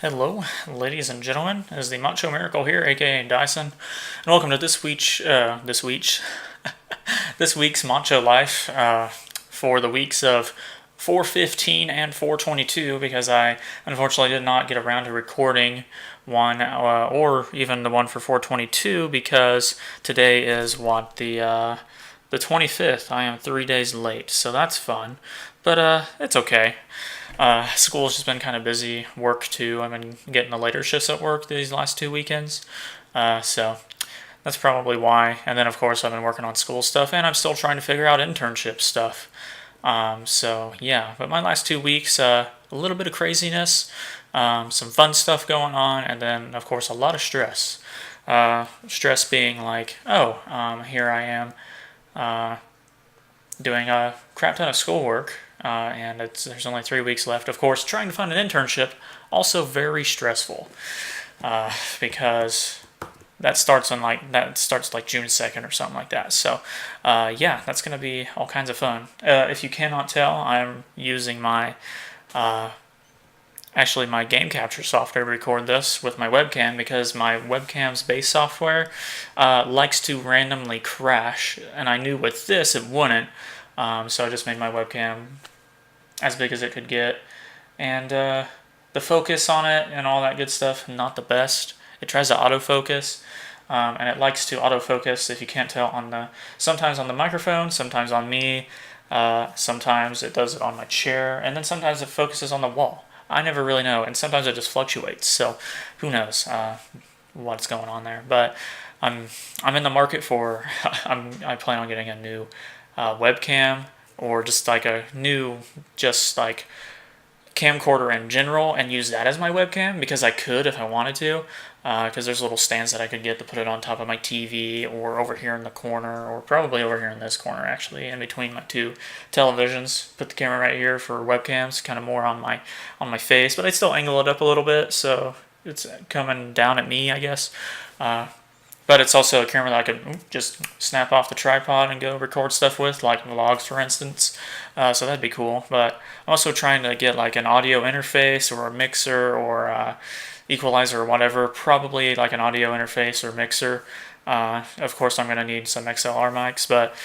Hello, ladies and gentlemen. It is the Macho Miracle here, aka Dyson, and welcome to this week's Macho Life for the weeks of 415 and 422 because I unfortunately did not get around to recording one or even the one for 422 because today is the 25th. I am 3 days late, so that's fun, but it's okay. School's just been kind of busy. Work too. I've been getting the later shifts at work these last 2 weekends. So that's probably why. And then, of course, I've been working on school stuff and I'm still trying to figure out internship stuff. So, yeah. But my last 2 weeks, a little bit of craziness, some fun stuff going on, and then, of course, a lot of stress. Stress being like, here I am doing a crap ton of schoolwork, and there's only 3 weeks left. Of course, trying to find an internship also very stressful because that starts like June 2nd or something like that. So yeah, that's gonna be all kinds of fun. If you cannot tell, I'm using my game capture software to record this with my webcam because my webcam's base software likes to randomly crash, and I knew with this it wouldn't, so I just made my webcam as big as it could get, and the focus on it and all that good stuff, not the best. It tries to autofocus, and it likes to autofocus, if you can't tell, sometimes on the microphone, sometimes on me, sometimes it does it on my chair, and then sometimes it focuses on the wall. I never really know, and sometimes it just fluctuates. So who knows what's going on there? But I'm in the market for. I plan on getting a new webcam or just like a new just camcorder in general and use that as my webcam because I could if I wanted to. Because there's little stands that I could get to put it on top of my TV or over here in the corner, or probably over here in this corner actually, in between my two televisions. Put the camera right here for webcams, kind of more on my face, but I still angle it up a little bit so it's coming down at me, I guess. But it's also a camera that I could just snap off the tripod and go record stuff with, like vlogs, for instance. So that'd be cool. But I'm also trying to get like an audio interface or a mixer or equalizer or whatever, probably like an audio interface or mixer. Of course, I'm going to need some XLR mics, but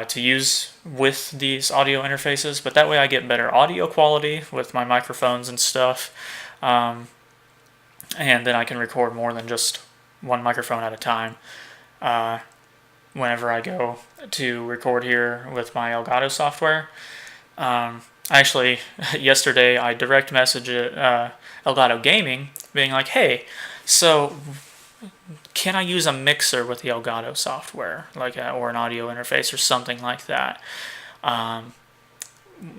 to use with these audio interfaces. But that way I get better audio quality with my microphones and stuff. And then I can record more than just one microphone at a time. Whenever I go to record here with my Elgato software. Actually, yesterday I direct messaged Elgato Gaming, being like, "Hey, so can I use a mixer with the Elgato software, or an audio interface or something like that,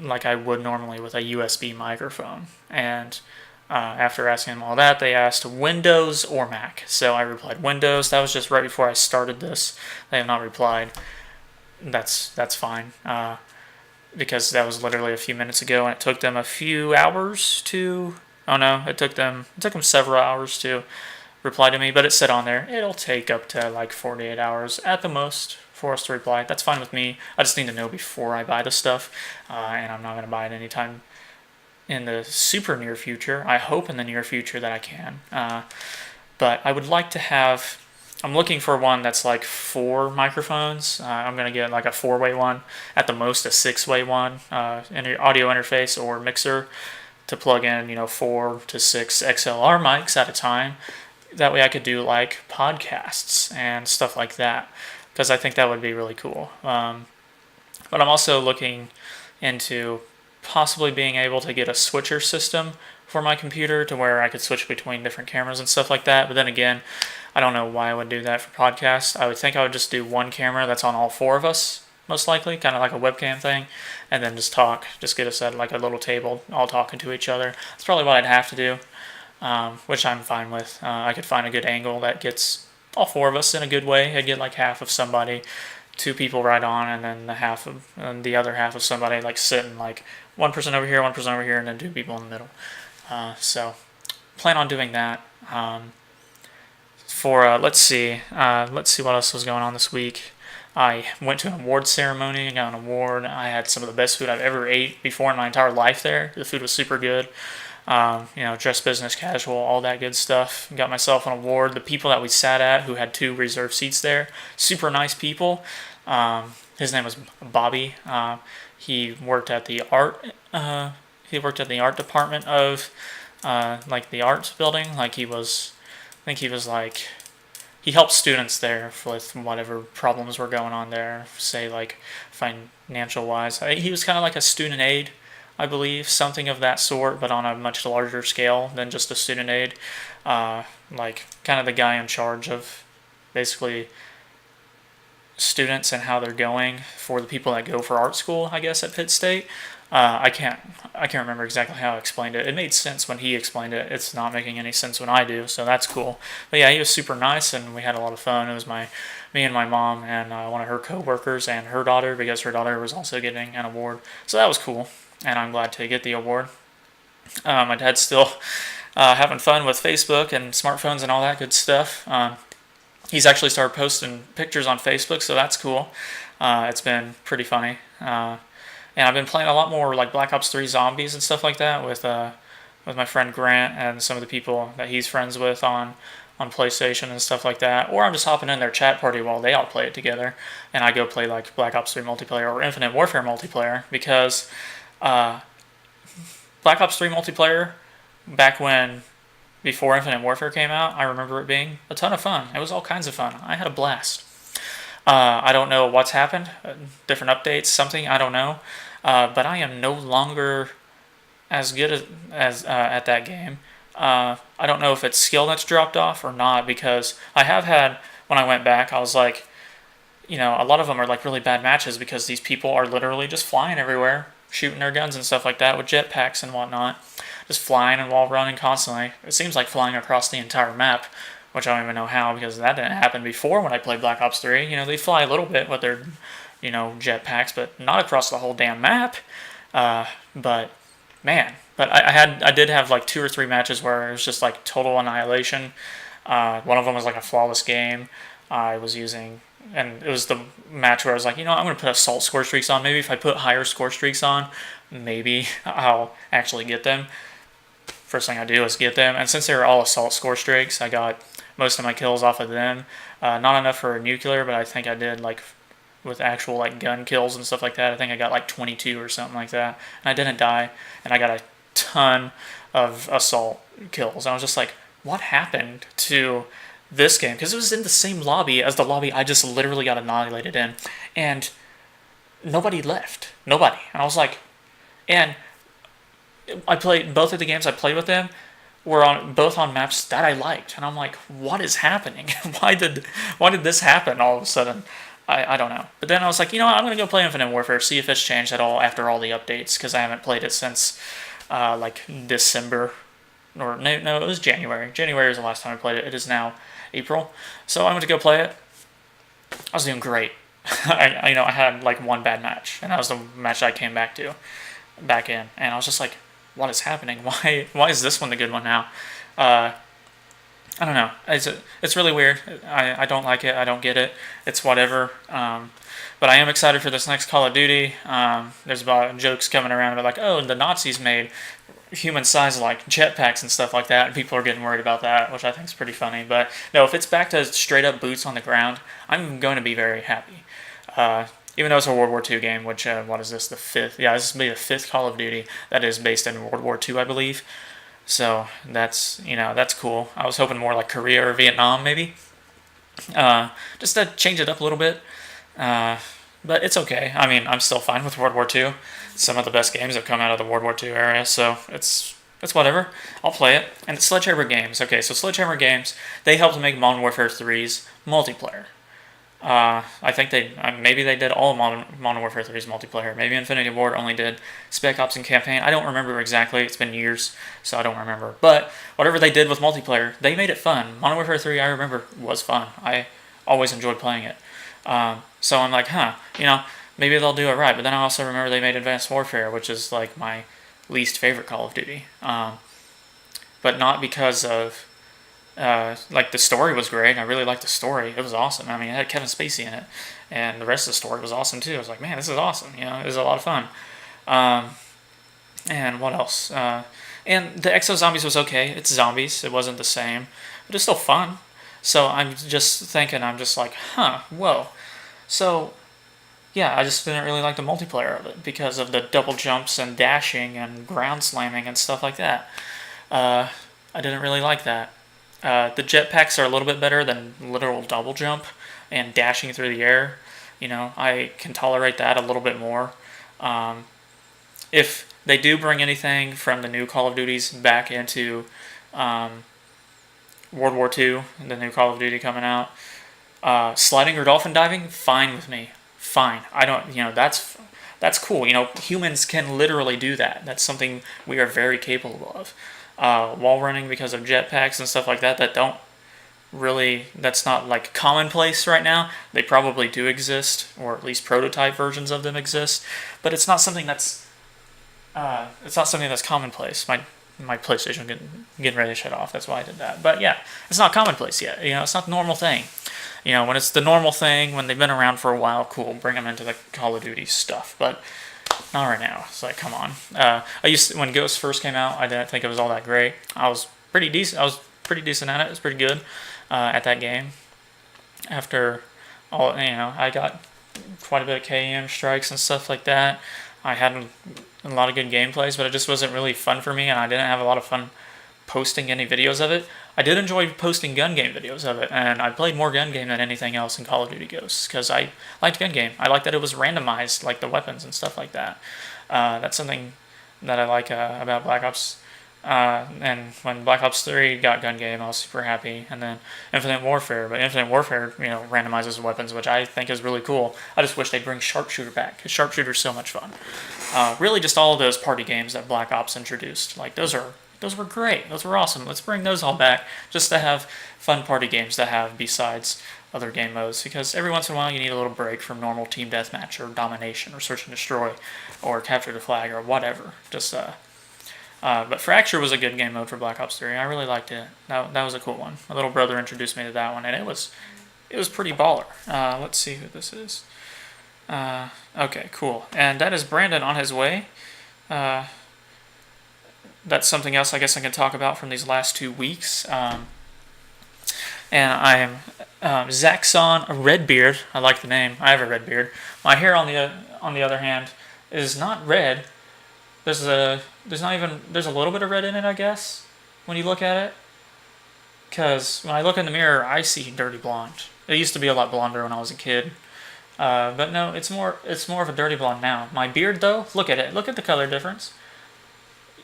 like I would normally with a USB microphone?" And after asking them all that, they asked Windows or Mac. So I replied Windows. That was just right before I started this. They have not replied. That's fine. Because that was literally a few minutes ago, and it took them a few hours to. Oh no, it took them several hours to reply to me, but it said on there it'll take up to like 48 hours at the most for us to reply. That's fine with me. I just need to know before I buy the stuff, and I'm not going to buy it anytime in the super near future. I hope in the near future that I can. But I would like to have. I'm looking for one that's like 4 microphones. I'm going to get like a 4-way one, at the most a 6-way one, audio interface or mixer to plug in, 4 to 6 XLR mics at a time. That way I could do like podcasts and stuff like that, because I think that would be really cool. But I'm also looking into possibly being able to get a switcher system for my computer to where I could switch between different cameras and stuff like that. But then again, I don't know why I would do that for podcasts. I would think I would just do one camera that's on all 4 of us, most likely, kind of like a webcam thing, and then just talk. Just get us at like a little table, all talking to each other. That's probably what I'd have to do, which I'm fine with. I could find a good angle that gets all 4 of us in a good way. I'd get like half of somebody, 2 people right on, and then the other half of somebody like sitting like one person over here, and then 2 people in the middle. So plan on doing that. Let's see what else was going on this week. I went to an award ceremony and got an award. I had some of the best food I've ever ate before in my entire life there. The food was super good. Dress business casual, all that good stuff. Got myself an award. The people that we sat at, who had 2 reserved seats there, super nice people. His name was Bobby. He worked at the art. He worked at the art department of, like the arts building. Like he was, I think he was like, he helped students there with whatever problems were going on there. Say like financial wise, he was kind of like a student aid, I believe, something of that sort, but on a much larger scale than just a student aid. Like kind of the guy in charge of basically students and how they're going for the people that go for art school, I guess, at Pitt State. I can't remember exactly how I explained it. It made sense when he explained it. It's not making any sense when I do, so that's cool. But yeah, he was super nice, and we had a lot of fun. It was me and my mom and one of her coworkers and her daughter, because her daughter was also getting an award. So that was cool, and I'm glad to get the award. My dad's still having fun with Facebook and smartphones and all that good stuff. He's actually started posting pictures on Facebook, so that's cool. It's been pretty funny. And I've been playing a lot more like Black Ops 3 Zombies and stuff like that with my friend Grant and some of the people that he's friends with on PlayStation and stuff like that. Or I'm just hopping in their chat party while they all play it together, and I go play like Black Ops 3 multiplayer or Infinite Warfare multiplayer, because Black Ops 3 multiplayer, back when, before Infinite Warfare came out, I remember it being a ton of fun. It was all kinds of fun. I had a blast. I don't know what's happened, different updates, something, I don't know. But I am no longer as good as at that game. I don't know if it's skill that's dropped off or not, because I have had, when I went back, I was like, a lot of them are like really bad matches because these people are literally just flying everywhere, shooting their guns and stuff like that with jetpacks and whatnot, just flying and wall running constantly. It seems like flying across the entire map, which I don't even know how, because that didn't happen before when I played Black Ops 3. They fly a little bit with their, jetpacks, but not across the whole damn map. But man, I did have like 2 or 3 matches where it was just like total annihilation. One of them was like a flawless game. I was using, and it was the match where I was like, I'm going to put assault score streaks on. Maybe if I put higher score streaks on, maybe I'll actually get them. First thing I do is get them, and since they were all assault score streaks, I got most of my kills off of them. Not enough for a nuclear, but I think I did like with actual like gun kills and stuff like that. I think I got like 22 or something like that, and I didn't die, and I got a ton of assault kills. And I was just like, what happened to this game? Because it was in the same lobby as the lobby I just literally got annihilated in, and nobody left. Nobody. And I was like, and I played both of the games I played with them were both on maps that I liked, and I'm like, what is happening? why did this happen all of a sudden? I don't know. But then I was like, I'm gonna go play Infinite Warfare, see if it's changed at all after all the updates, because I haven't played it since like December, or no, it was January. January was the last time I played it. It is now April, so I'm going to go play it. I was doing great. I had like one bad match, and that was the match I came back in, and I was just like, what is happening? Why is this one the good one now? I don't know. It's really weird. I don't like it. I don't get it. It's whatever. But I am excited for this next Call of Duty. There's about jokes coming around about like, oh, the Nazis made human-sized like jetpacks and stuff like that, and people are getting worried about that, which I think is pretty funny. But no, if it's back to straight-up boots on the ground, I'm going to be very happy. Even though it's a World War II game, which, what is this, the 5th? Yeah, this will be the 5th Call of Duty that is based in World War II, I believe. So that's cool. I was hoping more like Korea or Vietnam, maybe. Just to change it up a little bit. But it's okay. I mean, I'm still fine with World War II. Some of the best games have come out of the World War II era, so it's whatever. I'll play it. And it's Sledgehammer Games. Okay, so Sledgehammer Games, they helped make Modern Warfare 3's multiplayer. I think maybe they did all of Modern Warfare 3's multiplayer. Maybe Infinity Ward only did Spec Ops and Campaign. I don't remember exactly. It's been years, so I don't remember. But whatever they did with multiplayer, they made it fun. Modern Warfare 3, I remember, was fun. I always enjoyed playing it. So I'm like, maybe they'll do it right. But then I also remember they made Advanced Warfare, which is like my least favorite Call of Duty. But not because of like the story was great. I really liked the story. It was awesome. I mean, it had Kevin Spacey in it, and the rest of the story was awesome too. I was like, man, this is awesome. It was a lot of fun. And what else? And the Exo Zombies was okay. It's zombies. It wasn't the same, but it's still fun. So I'm just thinking, I'm just like, huh, whoa. So yeah, I just didn't really like the multiplayer of it because of the double jumps and dashing and ground slamming and stuff like that. Uh, I didn't really like that. The jetpacks are a little bit better than literal double jump and dashing through the air. I can tolerate that a little bit more. Um, if they do bring anything from the new Call of Duties back into um, World War II, the new Call of Duty coming out, sliding or dolphin diving, fine with me. Fine. I don't. That's cool. Humans can literally do that. That's something we are very capable of. Wall running because of jetpacks and stuff like that. That's not like commonplace right now. They probably do exist, or at least prototype versions of them exist, but it's not something that's commonplace. My PlayStation getting ready to shut off. That's why I did that. But yeah, it's not commonplace yet. It's not the normal thing. When it's the normal thing, when they've been around for a while, cool, bring them into the Call of Duty stuff. But not right now. It's like, come on. When Ghost first came out, I didn't think it was all that great. I was pretty decent. At it. It was pretty good at that game. After I got quite a bit of KM strikes and stuff like that. I had a lot of good gameplays, but it just wasn't really fun for me, and I didn't have a lot of fun posting any videos of it. I did enjoy posting gun game videos of it, and I played more gun game than anything else in Call of Duty Ghosts, because I liked gun game. I liked that it was randomized, like the weapons and stuff like that. That's something that I like about Black Ops. And when Black Ops 3 got gun game, I was super happy. And then Infinite Warfare, but Infinite Warfare, randomizes weapons, which I think is really cool. I just wish they'd bring Sharpshooter back, because Sharpshooter's so much fun. Really, just all of those party games that Black Ops introduced, like those were great. Those were awesome. Let's bring those all back, just to have fun party games to have besides other game modes, because every once in a while you need a little break from normal team deathmatch or domination or search and destroy or capture the flag or whatever. But Fracture was a good game mode for Black Ops 3. I really liked it. That was a cool one. My little brother introduced me to that one, and it was pretty baller. Let's see who this is. Okay, cool. And that is Brandon on his way. That's something else I guess I can talk about from these last 2 weeks. And I am Zaxxon Redbeard. I like the name. I have a red beard. My hair, on the other hand, is not red. There's a little bit of red in it, I guess, when you look at it. Because when I look in the mirror, I see dirty blonde. It used to be a lot blonder when I was a kid. But no, it's more of a dirty blonde now. My beard, though, look at it. Look at the color difference.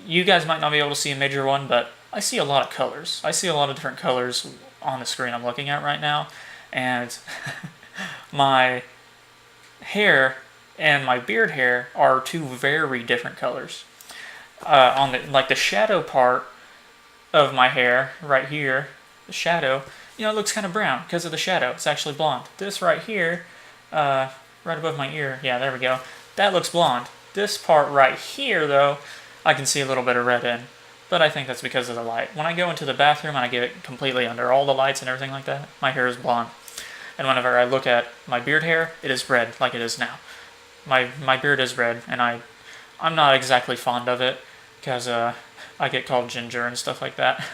You guys might not be able to see a major one, but I see a lot of colors. I see a lot of different colors on the screen I'm looking at right now. And my hair and my beard hair are two very different colors. On the shadow part of my hair right here, the shadow, it looks kind of brown because of the shadow. It's actually blonde. This right here, right above my ear, yeah, there we go. That looks blonde. This part right here, though, I can see a little bit of red in, but I think that's because of the light. When I go into the bathroom and I get it completely under all the lights and everything like that, my hair is blonde. And whenever I look at my beard hair, it is red, like it is now. My beard is red, and I'm not exactly fond of it, because I get called ginger and stuff like that.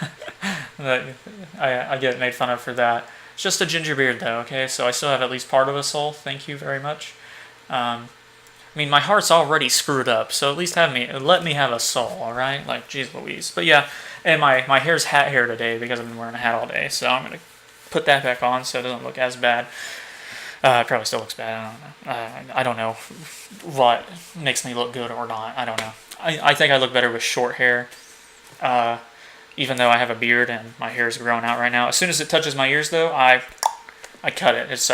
I get made fun of for that. It's just a ginger beard, though, okay? So I still have at least part of a soul. Thank you very much. My heart's already screwed up, so at least let me have a soul, alright? Like, geez Louise. But yeah, and my hair's hat hair today because I've been wearing a hat all day, so I'm going to put that back on so it doesn't look as bad. It probably still looks bad. I don't know what makes me look good or not. I don't know. I think I look better with short hair, even though I have a beard and my hair is growing out right now. As soon as it touches my ears, though, I cut it. It's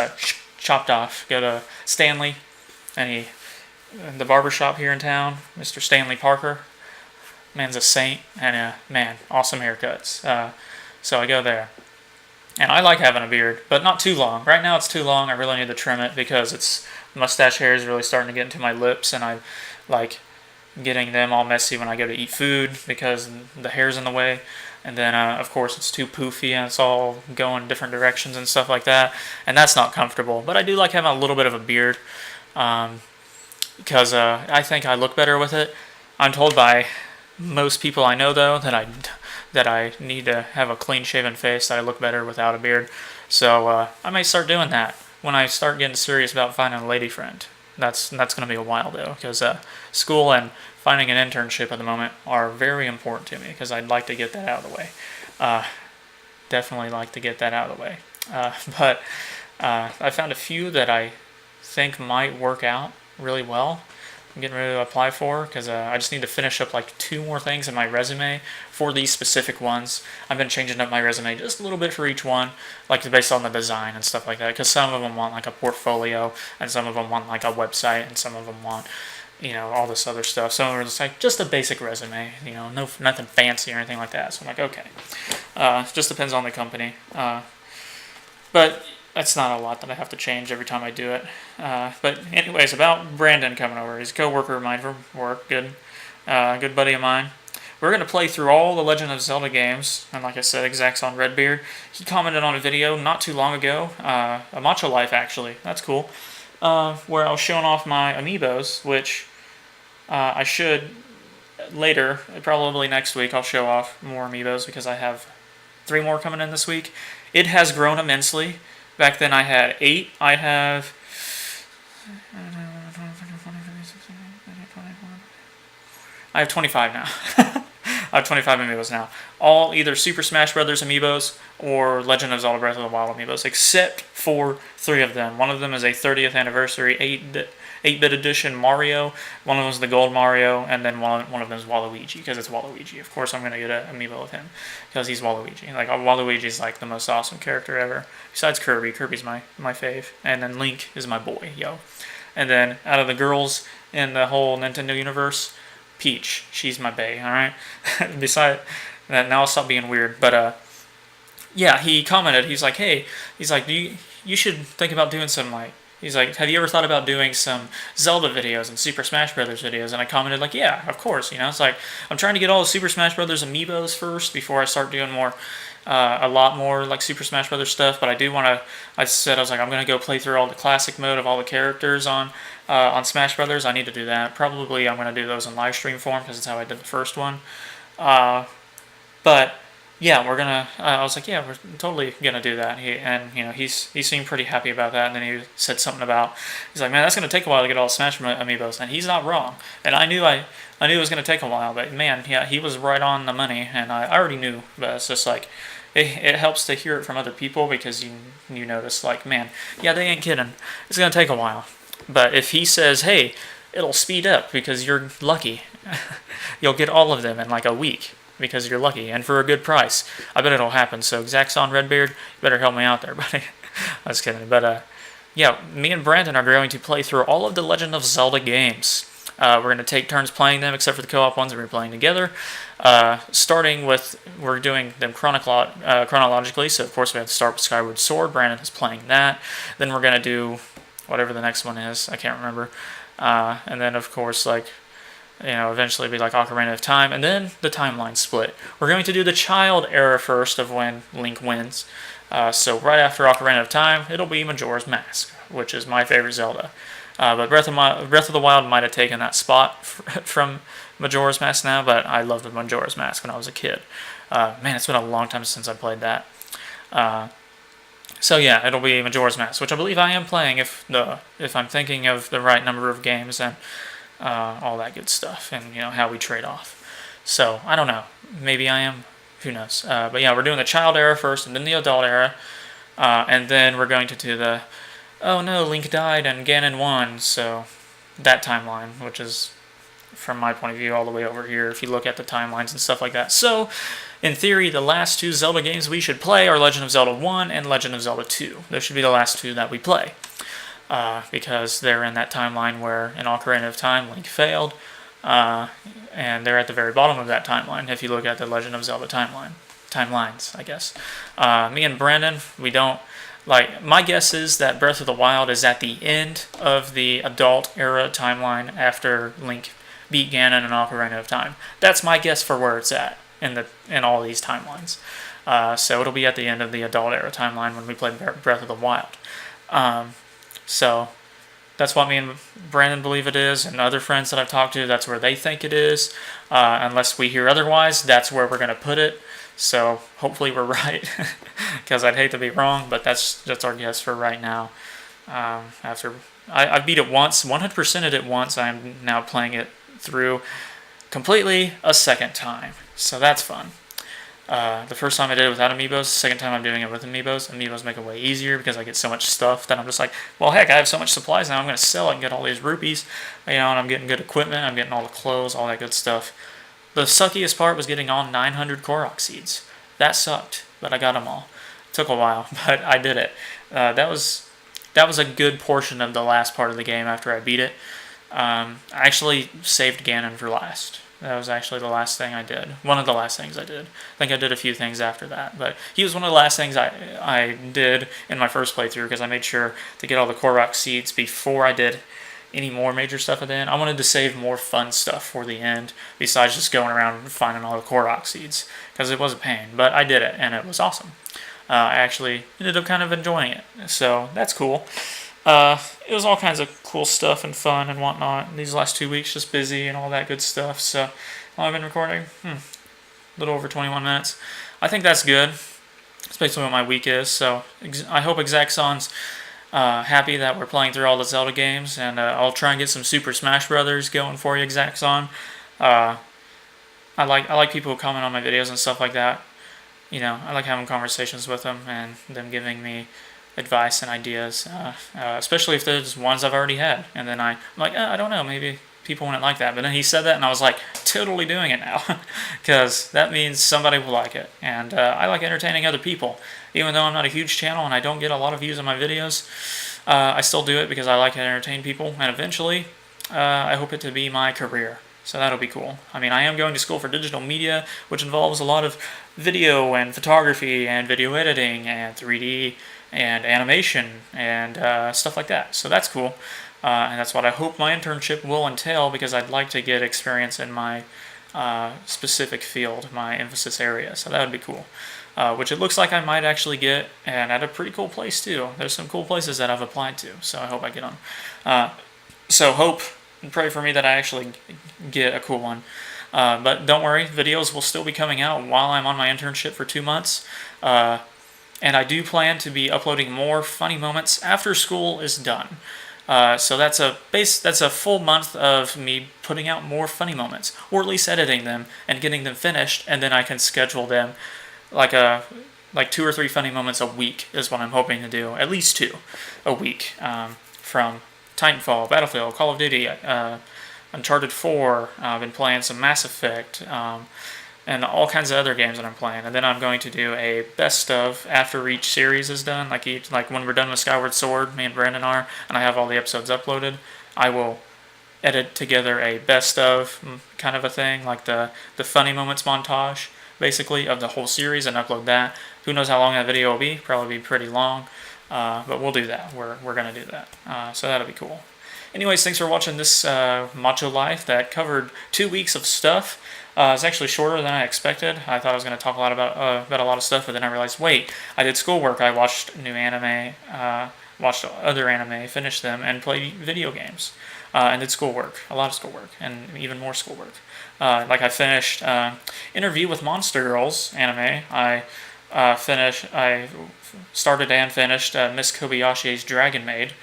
chopped off. Go to Stanley, the barber shop here in town, Mr. Stanley Parker. Man's a saint, and man, awesome haircuts. So I go there. And I like having a beard, but not too long. Right now it's too long. I really need to trim it because mustache hair is really starting to get into my lips, and I like getting them all messy when I go to eat food because the hair's in the way. And then, of course, it's too poofy and it's all going different directions and stuff like that. And that's not comfortable. But I do like having a little bit of a beard because I think I look better with it. I'm told by most people I know though that I need to have a clean shaven face, that I look better without a beard. So I might start doing that when I start getting serious about finding a lady friend. That's gonna be a while though, because school and finding an internship at the moment are very important to me, because I'd like to get that out of the way. Uh, Definitely like to get that out of the way. But I found a few that I think might work out really well. I'm getting ready to apply for, because I just need to finish up like 2 more things in my resume for these specific ones. I've been changing up my resume just a little bit for each one, like based on the design and stuff like that, because some of them want like a portfolio, and some of them want like a website, and some of them want, all this other stuff. Some of them are just like just a basic resume, nothing fancy or anything like that. So I'm like, okay. It just depends on the company. But that's not a lot that I have to change every time I do it. But anyways, about Brandon coming over. He's a coworker of mine from work. Good buddy of mine. We're going to play through all the Legend of Zelda games. And like I said, Exact's on Redbeard. He commented on a video not too long ago. A Macho Life, actually. That's cool. Where I was showing off my amiibos, which I should later, probably next week, I'll show off more amiibos, because I have 3 more coming in this week. It has grown immensely. Back then I had 8. I have 25 now. I have 25 amiibos now. All either Super Smash Brothers amiibos or Legend of Zelda Breath of the Wild amiibos, except for 3 of them. One of them is a 30th anniversary 8-bit edition Mario. One of them is the Gold Mario, and then one of them is Waluigi, because it's Waluigi. Of course, I'm going to get an amiibo of him, because he's Waluigi. Like, Waluigi's like the most awesome character ever. Besides Kirby. Kirby's my fave. And then Link is my boy, yo. And then, out of the girls in the whole Nintendo universe, Peach. She's my bae, alright? Besides that, now I'll stop being weird. But, yeah, he commented, he's like, hey, you should think about doing some, like, he's like, have you ever thought about doing some Zelda videos and Super Smash Brothers videos? And I commented, like, yeah, of course, It's like, I'm trying to get all the Super Smash Brothers amiibos first before I start doing a lot more, like, Super Smash Brothers stuff. But I do want to, I was like, I'm going to go play through all the classic mode of all the characters on Smash Brothers. I need to do that. Probably I'm going to do those in live stream form, because it's how I did the first one. But yeah, we're gonna. I was like, yeah, we're totally gonna do that. He seemed pretty happy about that. And then he said something about, he's like, man, that's gonna take a while to get all the Smash amiibos, and he's not wrong. And I knew it was gonna take a while, but man, yeah, he was right on the money, and I already knew. But it's just like, it helps to hear it from other people, because you notice, like, man, yeah, they ain't kidding. It's gonna take a while. But if he says, hey, it'll speed up because you're lucky, you'll get all of them in like a week, because you're lucky, and for a good price. I bet it'll happen. So, Zach's on Redbeard, you better help me out there, buddy. I was kidding. But, yeah, me and Brandon are going to play through all of the Legend of Zelda games. We're going to take turns playing them, except for the co-op ones that we're playing together. Starting with, we're doing them chronologically, so of course we have to start with Skyward Sword. Brandon is playing that. Then we're going to do whatever the next one is. I can't remember. And then, of course, like, eventually be like Ocarina of Time, and then the timeline split. We're going to do the child era first of when Link wins. So right after Ocarina of Time, it'll be Majora's Mask, which is my favorite Zelda. But Breath of the Wild might have taken that spot from Majora's Mask now, but I loved Majora's Mask when I was a kid. Man, it's been a long time since I played that. So yeah, it'll be Majora's Mask, which I believe I am playing if I'm thinking of the right number of games and all that good stuff, and how we trade off. So I don't know, maybe I am, who knows. But yeah, we're doing the child era first, and then the adult era, and then we're going to do the, oh no, Link died and Ganon won, so that timeline, which is, from my point of view, all the way over here if you look at the timelines and stuff like that. So in theory, the last 2 Zelda games we should play are Legend of Zelda 1 and Legend of Zelda 2. Those should be the last 2 that we play. Because they're in that timeline where in Ocarina of Time, Link failed, and they're at the very bottom of that timeline, if you look at the Legend of Zelda timelines, I guess. Me and Brandon, we don't, like, my guess is that Breath of the Wild is at the end of the adult era timeline after Link beat Ganon in Ocarina of Time. That's my guess for where it's at in all these timelines. So it'll be at the end of the adult era timeline when we play Breath of the Wild. So, that's what me and Brandon believe it is, and other friends that I've talked to, that's where they think it is. Unless we hear otherwise, that's where we're going to put it. So hopefully we're right, because I'd hate to be wrong, but that's our guess for right now. After I beat it once, 100%ed it once, I'm now playing it through completely a second time. So that's fun. The first time I did it without amiibos, the second time I'm doing it with amiibos. Amiibos make it way easier because I get so much stuff that I'm just like, well, heck, I have so much supplies now, I'm going to sell it and get all these rupees. And I'm getting good equipment, I'm getting all the clothes, all that good stuff. The suckiest part was getting all 900 KAWC seeds. That sucked, but I got them all. It took a while, but I did it. That was a good portion of the last part of the game after I beat it. I actually saved Ganon for last. That was actually the last thing I did. One of the last things I did. I think I did a few things after that, but he was one of the last things I did in my first playthrough because I made sure to get all the KAWC seeds before I did any more major stuff at the end. I wanted to save more fun stuff for the end besides just going around and finding all the KAWC seeds because it was a pain, but I did it and it was awesome. I actually ended up kind of enjoying it, so that's cool. It was all kinds of cool stuff and fun and whatnot. These last 2 weeks, just busy and all that good stuff. So, I've been recording a little over 21 minutes. I think that's good. That's basically what my week is. So, I hope Exacxon's happy that we're playing through all the Zelda games, and I'll try and get some Super Smash Brothers going for you, Exacxon. I like people who comment on my videos and stuff like that. I like having conversations with them and them giving me advice and ideas, especially if there's ones I've already had. And then I'm like, I don't know, maybe people wouldn't like that. But then he said that, and I was like, totally doing it now, because that means somebody will like it. And I like entertaining other people. Even though I'm not a huge channel and I don't get a lot of views on my videos, I still do it because I like to entertain people. And eventually, I hope it to be my career. So that'll be cool. I mean, I am going to school for digital media, which involves a lot of video and photography and video editing and 3D and animation and stuff like that. So that's cool. And that's what I hope my internship will entail, because I'd like to get experience in my specific field, my emphasis area. So that would be cool. Which it looks like I might actually get, and at a pretty cool place too. There's some cool places that I've applied to, so I hope I get on. So hope and pray for me that I actually get a cool one. But don't worry, videos will still be coming out while I'm on my internship for 2 months. And I do plan to be uploading more funny moments after school is done. So that's a full month of me putting out more funny moments, or at least editing them and getting them finished, and then I can schedule them like 2 or 3 funny moments a week is what I'm hoping to do. At least 2 a week, from Titanfall, Battlefield, Call of Duty, Uncharted 4. I've been playing some Mass Effect, and all kinds of other games that I'm playing. And then I'm going to do a best of after each series is done. Like when we're done with Skyward Sword, me and Brandon are, and I have all the episodes uploaded, I will edit together a best of kind of a thing, like the funny moments montage, basically, of the whole series, and upload that. Who knows how long that video will be? Probably be pretty long. But we'll do that. We're going to do that. So that'll be cool. Anyways, thanks for watching this Macho Life that covered 2 weeks of stuff. It's actually shorter than I expected. I thought I was going to talk a lot about a lot of stuff, but then I realized, wait, I did schoolwork. I watched new anime, watched other anime, finished them, and played video games. And did schoolwork, a lot of schoolwork, and even more schoolwork. Like I finished Interview with Monster Girls anime. I started and finished Miss Kobayashi's Dragon Maid.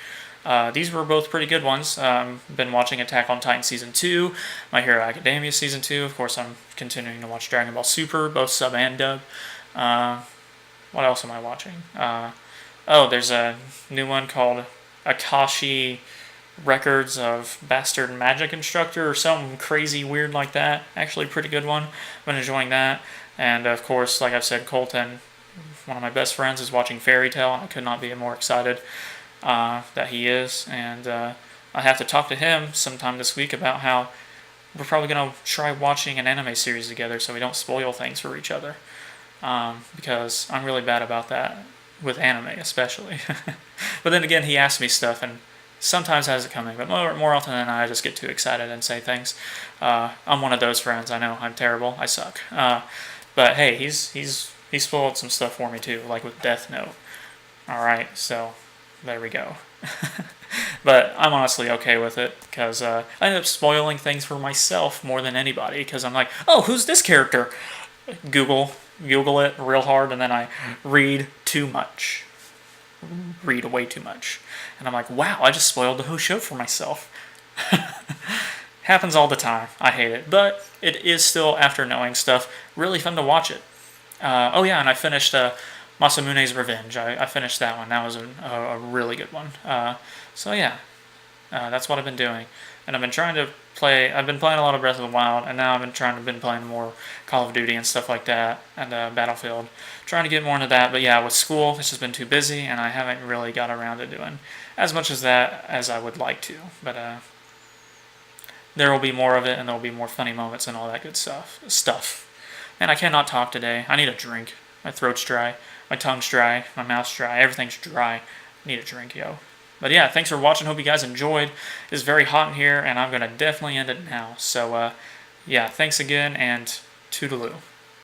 These were both pretty good ones. Been watching Attack on Titan Season 2, My Hero Academia Season 2. Of course, I'm continuing to watch Dragon Ball Super, both sub and dub. What else am I watching? There's a new one called Akashi Records of Bastard Magic Instructor, or something crazy weird like that. Actually, pretty good one. Been enjoying that. And, of course, like I've said, Colton, one of my best friends, is watching Fairy Tail, and I could not be more excited that he is. And I have to talk to him sometime this week about how we're probably going to try watching an anime series together so we don't spoil things for each other. Because I'm really bad about that, with anime especially. But then again, he asks me stuff, and sometimes has it coming, but more often than not, I just get too excited and say things. I'm one of those friends. I know I'm terrible. I suck. But hey, he's spoiled some stuff for me too, like with Death Note. All right, so there we go. But I'm honestly okay with it because I end up spoiling things for myself more than anybody because I'm like, oh, who's this character? Google it real hard, and then I read too much. Read way too much. And I'm like, wow, I just spoiled the whole show for myself. Happens all the time. I hate it. But it is still, after knowing stuff, really fun to watch it. Oh yeah, and I finished Masamune's Revenge. I finished that one. That was a really good one. So yeah, that's what I've been doing. And I've been trying to play. I've been playing a lot of Breath of the Wild, and now I've been playing more Call of Duty and stuff like that, and Battlefield. Trying to get more into that, but yeah, with school, it's just been too busy, and I haven't really got around to doing as much as that as I would like to. But there will be more of it, and there will be more funny moments and all that good stuff. And I cannot talk today. I need a drink. My throat's dry, my tongue's dry, my mouth's dry, everything's dry. I need a drink, yo. But yeah, thanks for watching. Hope you guys enjoyed. It's very hot in here, and I'm going to definitely end it now. So, yeah, thanks again, and toodaloo.